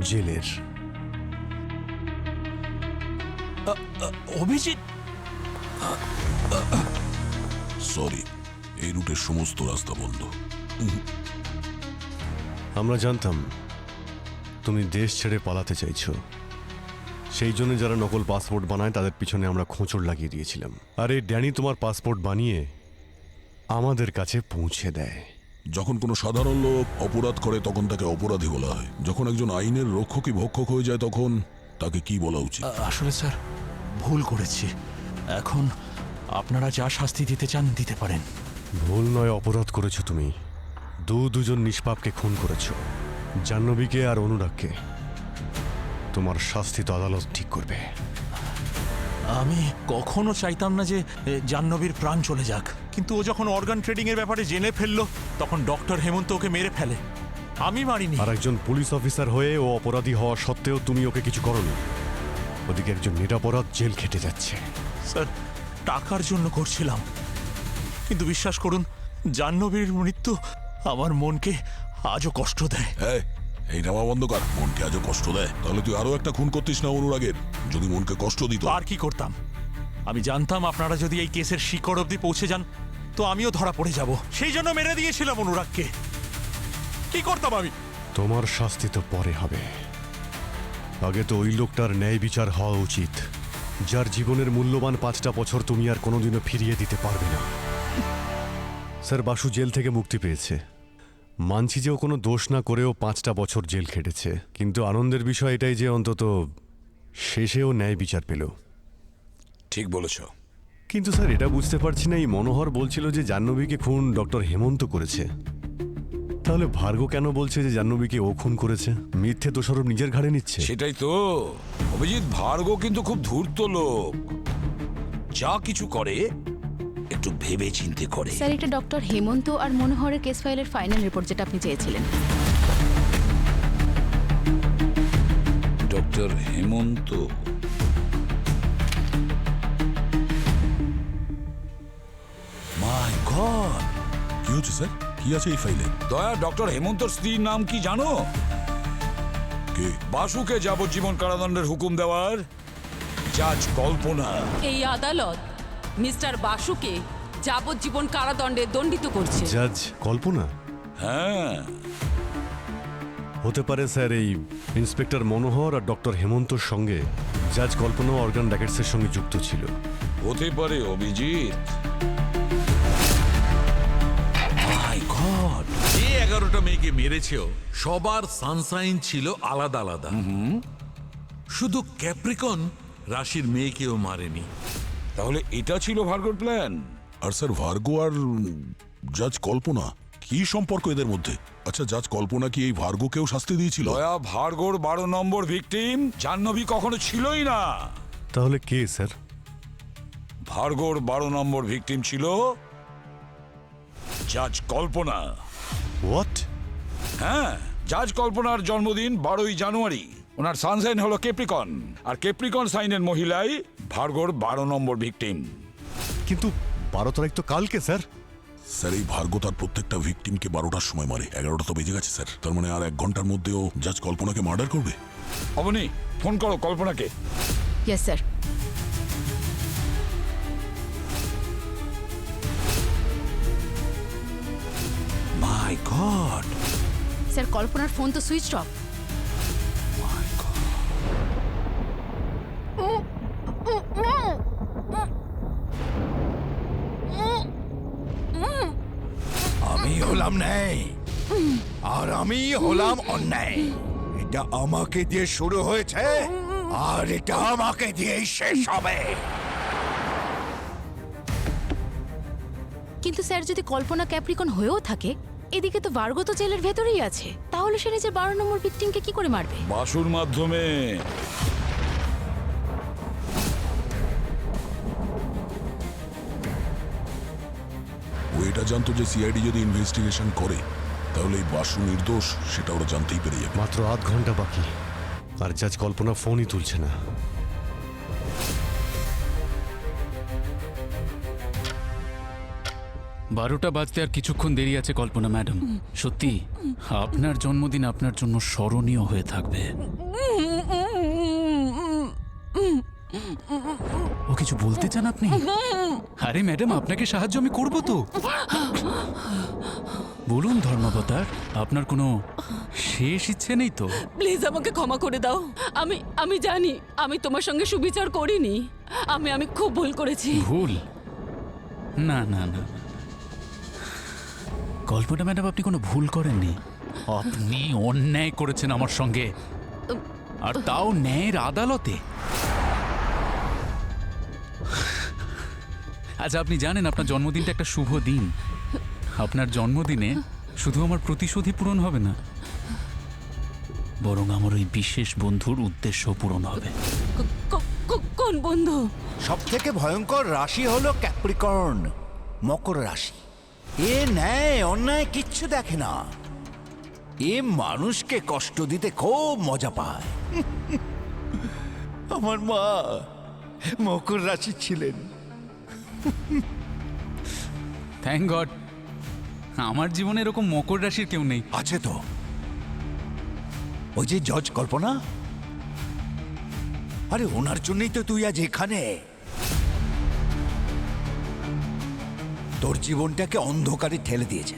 জেলের। অভিজিৎ, সরি, এই রুটের সমস্ত রাস্তা বন্ধ। আমরা জানতাম তুমি দেশ ছেড়ে পালাতে চাইছো, সেই জন্য যারা নকল পাসপোর্ট বানায় তাদের পিছনে আমরা খোঁচড় লাগিয়ে দিয়েছিলাম। আর এই ড্যানি তোমার পাসপোর্ট বানিয়ে আমাদের কাছে পৌঁছে দেয়। যখন কোনো সাধারণ লোক অপরাধ করে তখন তাকে অপরাধী বলা হয়, যখন একজন আইনের রক্ষকই ভক্ষক হয়ে যায় তখন তাকে কি বলা উচিত? আসলে স্যার ভুল করেছি। এখন আপনারা যা শাস্তি দিতে চান দিতে পারেন। ভুল নয়, অপরাধ করেছো তুমি। দুজন নিষ্পাপকে খুন করেছো, জাহ্নবীকে আর অনুরাগকে। তোমার শাস্তি তো আদালত ঠিক করবে। আমি কখনো চাইতাম না যে জাহ্নবীর প্রাণ চলে যাক, কিন্তু ও যখন অর্গান ট্রেডিং এর ব্যাপারে জেনে ফেললো তখন ডক্টর হেমন্ত ওকে মেরে ফেলে। আমি মারিনি। আর একজন পুলিশ অফিসার হয়ে ও অপরাধী হওয়া সত্ত্বেও তুমি ওকে কিছু করোনি। ওদিকে একজন নিরপরাধ জেল খেটে যাচ্ছে। স্যার টাকার জন্য করছিলাম, কিন্তু বিশ্বাস করুন জাহ্নবীর মৃত্যু আমার মনকে আজও কষ্ট দেয়। এই নামা বন্ধ কর। মনকে আজও কষ্ট দেয়? তাহলে তুই আরো একটা খুন করতিস না অনুরাগের? যদি মনকে কষ্ট দিত আর কি করতাম? আমি জানতাম আপনারা যদি এই কেসের শিকড় অবধি পৌঁছে যান তো আমিও ধরা পড়ে যাব, সেই জন্য মেরে দিয়েছিলাম অনুরাগকে। কি করতাম আমি? তোমার শাস্তি তো পরে হবে। আগে তো ওই লোকটার ন্যায় বিচার হওয়া উচিত, যার জীবনের মূল্যবান 5টা বছর তুমি আর কোনোদিনও ফিরিয়ে দিতে পারবে না। স্যার, বাসু জেল থেকে মুক্তি পেয়েছে। মানছি যে ও কোনো দোষ না করেও 5টা বছর জেল খেটেছে, কিন্তু আনন্দের বিষয় এটাই যে অন্তত শেষেও ন্যায় বিচার পেল। ঠিক বলেছ। কিন্তু স্যার, এটা বুঝতে পারছি না, এই মনোহর বলছিল যে জাহ্নবীকে খুন ডক্টর হেমন্ত করেছে, তাহলে ভার্গ কেন বলছে যে জাহ্নবীকে ও খুন করেছে? মিথ্যে দোষারোপ নিজের ঘাড়ে নিচ্ছে। সেটাই তো অভিজিৎ, ভার্গ কিন্তু খুব ধূর্ত লোক, যা কিছু করে একটু ভেবে চিন্তে করে। স্যার, এটা ডক্টর হেমন্ত আর মনোহরের কেস ফাইলের ফাইনাল রিপোর্ট, যেটা আপনি চেয়েছিলেন। ডক্টর হেমন্ত, মাই গড! কি হচ্ছে স্যার? কি আছে এই ফাইলে? দয়া, ডক্টর হেমন্তর স্ত্রীর নাম কি জানো? কে? বাসুকে যাবজ্জীবন কারাদণ্ডের হুকুম দেওয়ার জাজ কল্পনা। এই আদালত মিস্টার বাসুকে যাবজ্জীবন কারাদণ্ডে দণ্ডিত করছে। জাজ কল্পনা? হ্যাঁ, হতে পারে স্যার এই ইন্সপেক্টর মনোহর আর ডক্টর হেমন্তর সঙ্গে জাজ কল্পনা অর্গান র্যাকেটসের সঙ্গে যুক্ত ছিল। হতে পারে অভিজিৎ। মাই গড! যে 11টা মেয়েকে মেরেছেও সবার সানসাইন ছিল আলাদা আলাদা। শুধু ক্যাপ্রিকন রাশির মেয়েকেও মারেনি। তাহলে এটা ছিল ভার্গর প্ল্যান। আর স্যার, ভার্গো আর জাজ কল্পনা কি সম্পর্ক এদের মধ্যে? আচ্ছা, জাজ কল্পনা কি এই ভার্গোকেও শাস্তি দিয়েছিল? দয়া, ভার্গর 12 নম্বর ভিকটিম জাহ্নবী কখনো ছিলই না। তাহলে কে স্যার? ভার্গর 12 নম্বর ভিকটিম ছিল জাজ কল্পনা। হোয়াট? হ্যাঁ, জাজ কল্পনার জন্মদিন 12ই জানুয়ারি। ওনার সানসাইন হলো কেপ্রিকন, আর কেপ্রিকন সাইনের মহিলাই ভার্গর 12 নম্বর ভিকটিম। কিন্তু 12 তারিখ তো কালকে স্যার। স্যার, এই ভার্গো তার প্রত্যেকটা ভিকটিমকে 12টার সময় মারে। 11টা তো বেজে গেছে স্যার। তার মানে আর 1 ঘন্টার মধ্যেও জাজ কল্পনাকে মার্ডার করবে। অবনি, ফোন করো কল্পনাকে। Yes sir. My god! Sir, কল্পনার ফোন তো সুইচ অফ। আমি আমি হলাম অন্যায়। এটা আমাকে দিয়ে শুরু হয়েছে আর এটা আমাকে দিয়েই শেষ হবে। কিন্তু স্যার, যদি কল্পনা ক্যাপ্রিকন হয়েও থাকে, এদিকে তো ভার্গো তো জেলের ভেতরেই আছে, তাহলে সে নিজের 12 নম্বর ভিকটিমকে কি করে মারবে? বাসুর মাধ্যমে। ও এটা জানতো যে সিআইডি যদি ইনভেস্টিগেশন করে তাহলে এই বাসু নির্দোষ সেটা ওরা জানতেই পেরে যাবে। মাত্র আধ ঘন্টা বাকি, আর জাজ কল্পনা ফোনই তুলছে না। বারোটা বাজতে আর কিছুক্ষণ দেরি আছে কল্পনা ম্যাডাম। সত্যি আপনার জন্মদিন আপনার জন্য স্মরণীয় হয়ে থাকবে। ও কিছু বলতে চান আপনি? আরে ম্যাডাম, আপনাকে সাহায্য আমি করব তো। বলুন ধর্মাবতার, আপনার কোনো শেষ ইচ্ছে নেই তো? প্লিজ আমাকে ক্ষমা করে দাও। আমি জানি আমি তোমার সঙ্গে সুবিচার করিনি। আমি খুব ভুল করেছি। ভুল? না না না, কল্পনা ম্যাডাম, আপনি কোনো ভুল করেননি। আপনি অন্যায় করেছেন আমার সঙ্গে, আর তাও ন্যায়ের আদালতে। আচ্ছা, আপনি জানেন আপনার জন্মদিনটা একটা শুভ দিন। আপনার জন্মদিনে শুধু আমার প্রতিশোধই পূরণ হবে না, বরং আমার ওই বিশেষ বন্ধুর উদ্দেশ্য পূরণ হবে। কোন বন্ধু? সব থেকে ভয়ঙ্কর রাশি হলো ক্যাপ্রিকর্ন, মকর রাশি। এ ন্যায় অন্যায় কিচ্ছু দেখে না। এ মানুষকে কষ্ট দিতে খুব মজা পায়। আমার মা মকর রাশি ছিলেন। থ্যাংক গড, আমার জীবনে এরকম মকর রাশির কেউ নেই। আছে তো, ওই যে জজ কল্পনা। আরে ওনার জন্যই তো তুই আজ এখানে। তোর জীবনটাকে অন্ধকারে ঠেলে দিয়েছে।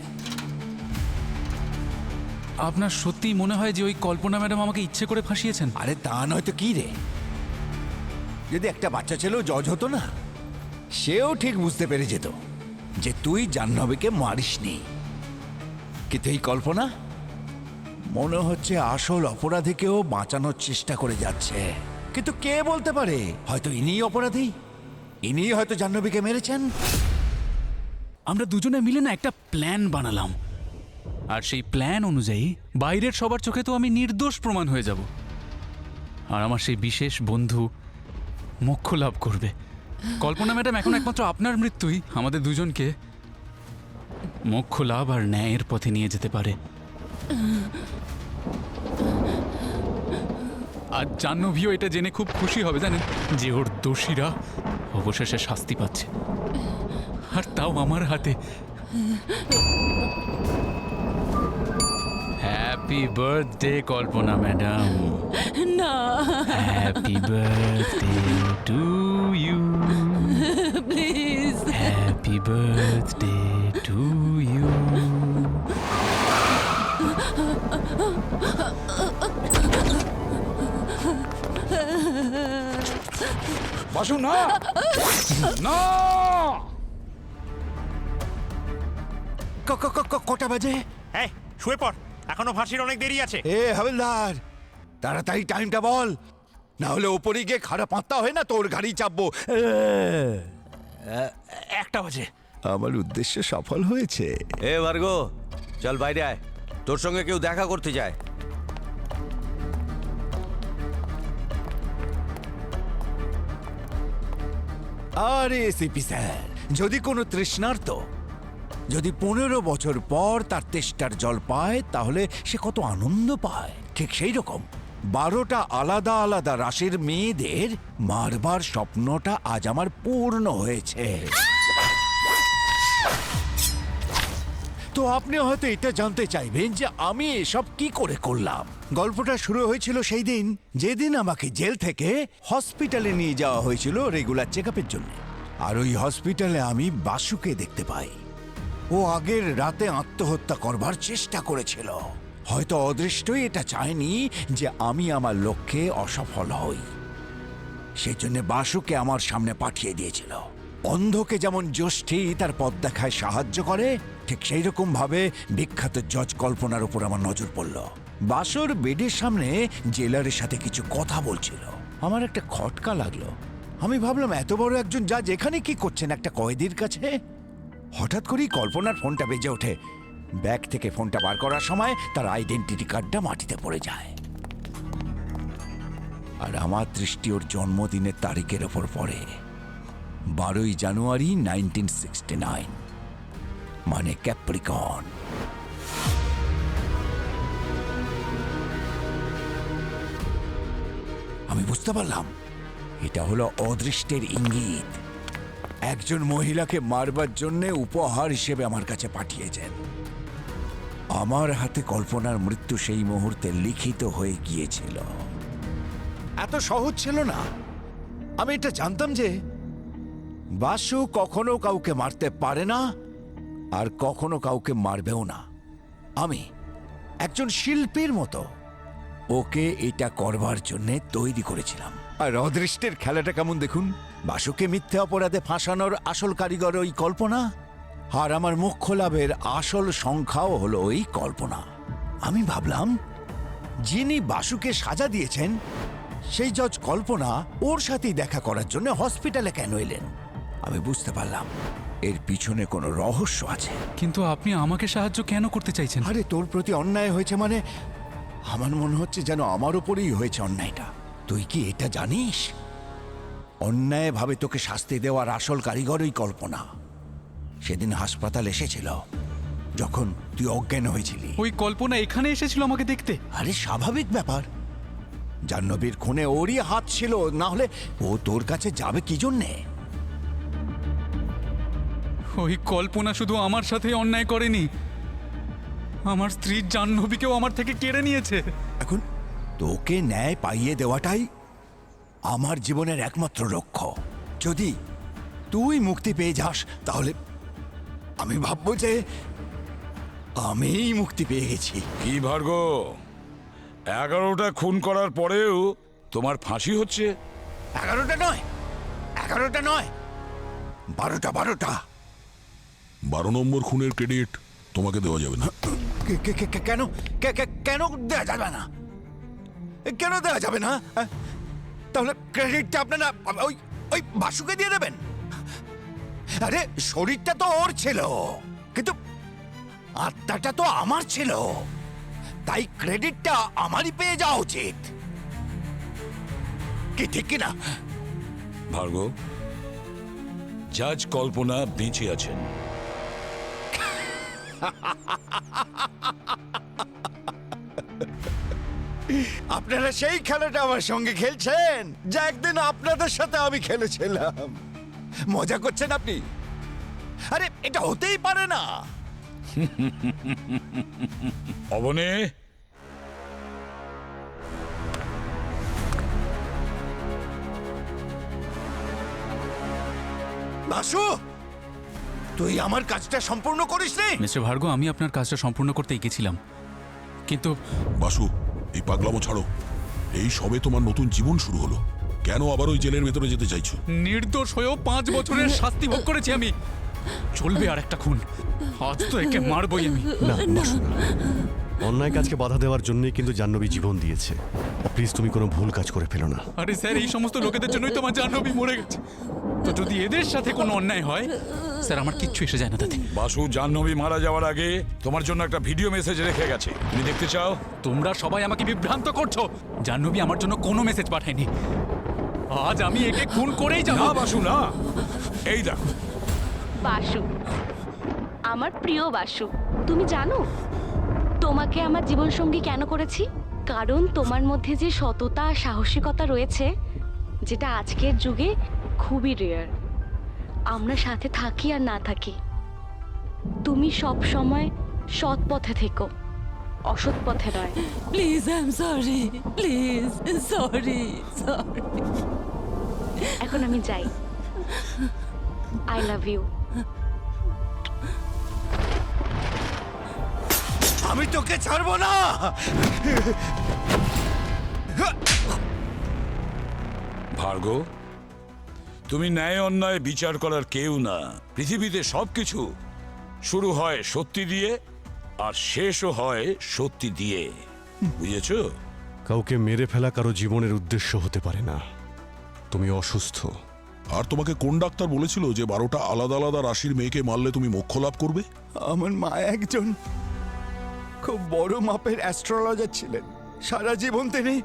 আপনার সত্যি মনে হয় যে ওই কল্পনা ম্যাডাম আমাকে ইচ্ছে করে ফাঁসিয়েছেন? আরে তা নয় তো কি রে, যদি একটা বাচ্চা ছেলেও জজ হতো না, সেও ঠিক বুঝতে পেরে যেত যে তুই জাহ্নবীকে মারিসনি। কিন্তু এই কল্পনা মনে হচ্ছে আসল অপরাধীকেও বাঁচানোর চেষ্টা করে যাচ্ছে। কিন্তু কে বলতে পারে, হয়তো ইনিই অপরাধী, ইনিই হয়তো জাহ্নবীকে মেরেছেন। আমরা দুজনে মিলে না একটা প্ল্যান বানালাম, আর সেই প্ল্যান অনুযায়ী বাইরের সবার চোখে তো আমি নির্দোষ প্রমাণ হয়ে যাব, আর আমার সেই বিশেষ বন্ধু মোক্ষ লাভ করবে। কল্পনা ম্যাডাম, এখন একমাত্র আপনার মৃত্যুই আমাদের দুজনকে মোক্ষ লাভ আর ন্যায়ের পথে নিয়ে যেতে পারে। আর জাহ্নবীও এটা জেনে খুব খুশি হবে, জানেন, যে ওর দোষীরা অবশেষে শাস্তি পাচ্ছে, আর তাও আমার হাতে। Happy birthday Kalpana madam. না, happy birthday to you. Please. Happy birthday to you. Basu না, না। কটা বাজে? এই শুয়ে পড়, এখনো ফাঁসির অনেক দেরি আছে। এ হাবিলদার, তাড়াতাড়ি টাইমটা বল, না হলে ওপরে গিয়ে খারাপ পাত্তা হয় না তোর গাড়ি চাপবো। 1টা বাজে। আমার উদ্দেশ্য সফল হয়েছে। এ ভার্গো, চল বাইরে আয়, তোর সঙ্গে কেউ দেখা করতে চায়। আরে সিপি স্যার, যদি কোনো তৃষ্ণার্ত যদি 15 বছর পর তার তেষ্টার জল পায়, তাহলে সে কত আনন্দ পায়। ঠিক সেই রকম 12টা আলাদা আলাদা রাশির মেয়েদের মারবার স্বপ্নটা আজ আমার পূর্ণ হয়েছে। তো আপনি হয়তো এটা জানতে চাইবেন যে আমি এসব কি করে করলাম। গল্পটা শুরু হয়েছিল সেই দিন যেদিন আমাকে জেল থেকে হসপিটালে নিয়ে যাওয়া হয়েছিল রেগুলার চেকআপের জন্য। আর ওই হসপিটালে আমি বাসুকে দেখতে পাই। ও আগের রাতে আত্মহত্যা করবার চেষ্টা করেছিল। হয়তো অদৃষ্টই এটা চায়নি যে আমি আমার লক্ষ্যে অসফল হই, সেজন্য বাসুকে আমার সামনে পাঠিয়ে দিয়েছিল। অন্ধকে যেমন জ্যোষ্ঠী তার পথ দেখায় সাহায্য করে, ঠিক সেই রকম ভাবে বিখ্যাত জজ কল্পনার উপর আমার নজর পড়ল। বাসর বেডের সামনে জেলারের সাথে কিছু কথা বলছিল। আমার একটা খটকা লাগলো। আমি ভাবলাম এত বড় একজন জাজ এখানে কি করছেন একটা কয়েদির কাছে। হঠাৎ করেই কল্পনার ফোনটা বেজে ওঠে। ব্যাগ থেকে ফোনটা বার করার সময় তার আইডেন্টিটি কার্ডটা মাটিতে পড়ে যায়। আর আমার দৃষ্টি ওর জন্মদিনের তারিখের ওপর পড়ে, 12ই জানুয়ারি 1969, মানে ক্যাপ্রিকন। আমি বুঝতে পারলাম এটা হলো অদৃষ্টের ইঙ্গিত। একজন মহিলাকে মারবার জন্য উপহার হিসেবে আমার কাছে পাঠিয়েছেন। আমার হাতে কল্পনার মৃত্যু সেই মুহূর্তে লিখিত হয়ে গিয়েছিল। এত সহজ ছিল না। আমি এটা জানতাম যে বাসু কখনো কাউকে মারতে পারে না, আর কখনো কাউকে মারবেও না। আমি একজন শিল্পীর মতো ওকে এটা করবার জন্য তৈরি করেছিলাম। আর অদৃষ্টের খেলাটা কেমন দেখুন। বাসুকে মিথ্যে অপরাধে ফাঁসানোর আসল কারিগর ওই কল্পনা, আর আমার মুখ্য লাভের আসল সংখ্যাও হলো ওই কল্পনা। আমি ভাবলাম যিনি বাসুকে সাজা দিয়েছেন সেই জজ কল্পনা ওর সাথেই দেখা করার জন্য হসপিটালে কেন এলেন। আমি বুঝতে পারলাম এর পিছনে কোনো রহস্য আছে। কিন্তু আপনি আমাকে সাহায্য কেন করতে চাইছেন? আরে তোর প্রতি অন্যায় হয়েছে মানে আমার মনে হচ্ছে যেন আমার উপরেই হয়েছে অন্যায়টা। তুই কি এটা জানিস? অন্যায়ভাবে তোকে শাস্তি দেওয়ার আসল কারিগর ওই কল্পনা। সেদিন হাসপাতাল এসেছিল যখন তুই অজ্ঞান হয়েছিলি। ওই কল্পনা এখানে এসেছিল আমাকে দেখতে? আরে স্বাভাবিক ব্যাপার, জাহ্নবীর খুনে ওরই হাত ছিল, না হলে ও তোর কাছে যাবে কি জন্যে? ওই কল্পনা শুধু আমার সাথে অন্যায় করেনি, আমার স্ত্রী জাহ্নবীকেও আমার থেকে কেড়ে নিয়েছে। এখন তোকে ন্যায় পাইয়ে দেওয়াটাই আমার জীবনের একমাত্র লক্ষ্য। যদি তুই মুক্তি পেয়ে যাস তাহলে আমি ভাববো যে আমিই মুক্তি পেয়ে গেছি। কি ভার্গ, 11টা খুন করার পরেও তোমার ফাঁসি হচ্ছে? 11টা নয়, 11টা নয়, 12টা। 12 নম্বর খুনের ক্রেডিট তোমাকে দেওয়া যাবে না। কেন কেন দেওয়া যাবে না? কেন দেওয়া যাবে না? তাহলে ক্রেডিটটা আপনারা ওই ওই বাসুকে দিয়ে দেবেন? আরে শরীরটা তো ওর ছিল, কিন্তু আত্মাটা তো আমার ছিল, তাই ক্রেডিটটা আমারই পেয়ে যাওয়া উচিত। কি ঠিক কিনা? ভার্গ, জাজ কল্পনা বেঁচে আছেন। আপনারা সেই খেলাটা আমার সঙ্গে খেলছেন যা একদিন আপনাদের সাথে আমি খেলেছিলাম। মজা করছেন আপনি? আরে এটা হতেই পারে না। অবনে, বাসু, তুই আমার কাজটা সম্পূর্ণ করিস নি। মিস্টার ভার্গ, আমি আপনার কাজটা সম্পূর্ণ করতেই গেছিলাম, কিন্তু বাসু, এই পাগলামো ছাড়ো। এই সবে তোমার নতুন জীবন শুরু হলো, কেন আবার ওই জেলের ভেতরে যেতে চাইছো? নির্দোষ হয়েও 5 বছরের শাস্তি ভোগ করেছি আমি। চলবে আর একটা খুন, আজ তো একে মারবই আমি। না বাসু, অন্যায় কাজকে বাধা দেওয়ার জন্যই কিন্তু জাহ্নবী জীবন দিয়েছে। প্লিজ তুমি কোনো ভুল কাজ করে ফেলো না। আরে স্যার, এই সমস্ত লোকেদের জন্যই তো আমার জাহ্নবী মরে গেছে। তো যদি এদের সাথে কোনো অন্যায় হয় স্যার, আমার কিচ্ছু এসে যায় না তাতে। বাসু জাহ্নবী মারা যাওয়ার আগে তোমার জন্য একটা ভিডিও মেসেজ রেখে গেছে, তুমি দেখতে চাও? তোমরা সবাই আমাকে বিভ্রান্ত করছো। জাহ্নবী আমার জন্য কোনো মেসেজ পাঠায়নি। আজ আমি একে খুন করেই যাব। না বাসু, না। এই দেখো বাসু, আমার প্রিয় বাসু, তুমি জানো তোমাকে আমার জীবনসঙ্গী কেন করেছি? কারণ তোমার মধ্যে যে সততা আর সাহসিকতা রয়েছে, যেটা আজকের যুগে খুবই রেয়ার। আমরা সাথে থাকি আর না থাকি, তুমি সব সময় সৎ পথে থেকো, অসৎ পথে নয়। Please, I am sorry, please, sorry. এখন আমি যাই। I love you. আমি তোকে ছাড়বো না। ভার্গ, তুমি ন্যায় অন্যায় বিচার করার কেউ না। পৃথিবীতে সবকিছু শুরু হয় সত্যি দিয়ে আর শেষও হয় সত্যি দিয়ে, বুঝেছো? কাউকে মেরে ফেলা কারো জীবনের উদ্দেশ্য হতে পারে না। তুমি অসুস্থ। আর তোমাকে কোন ডাক্তার বলেছিল যে 12টা আলাদা আলাদা রাশির মেয়েকে মারলে তুমি মোক্ষ লাভ করবে? আমার মা একজন খুব বড় মাপের অ্যাস্ট্রোলজার ছিলেন। সারা জীবন তিনি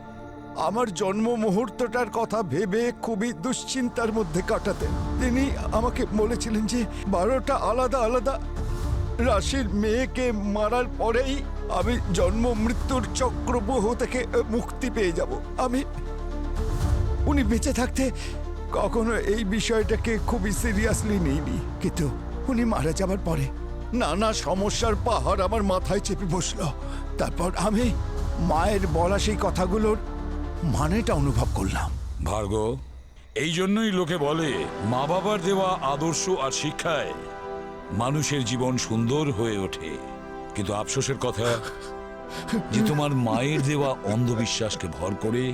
আমার জন্ম মুহূর্তটার কথা ভেবে খুবই দুশ্চিন্তার মধ্যে কাটাতেন। তিনি আমাকে বলেছিলেন যে 12টা আলাদা আলাদা রাশির মেয়েকে মারার পরেই আমি জন্ম মৃত্যুর চক্রব্যূহ থেকে মুক্তি পেয়ে যাব। উনি বেঁচে থাকতে কখনো এই বিষয়টাকে খুবই সিরিয়াসলি নিইনি, কিন্তু উনি মারা যাবার পরে নানা সমস্যার পাহাড় আমার মাথায় চেপে বসল। তারপর আমি মায়ের বলা সেই কথাগুলোর মানেটা অনুভব করলাম। ভার্গ, এই জন্যই লোকে বলে মা বাবার দেওয়া আদর্শ আর শিক্ষায় মানুষের জীবন সুন্দর হয়ে ওঠে। কিন্তু আফসোসের কথা যে তোমার মায়ের দেওয়া অন্ধবিশ্বাসকে ভর করে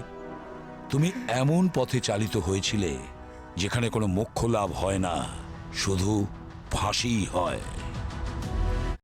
তুমি এমন পথে চালিত হয়েছিলে যেখানে কোনো মোক্ষ লাভ হয় না, শুধু ফাঁসিই হয়।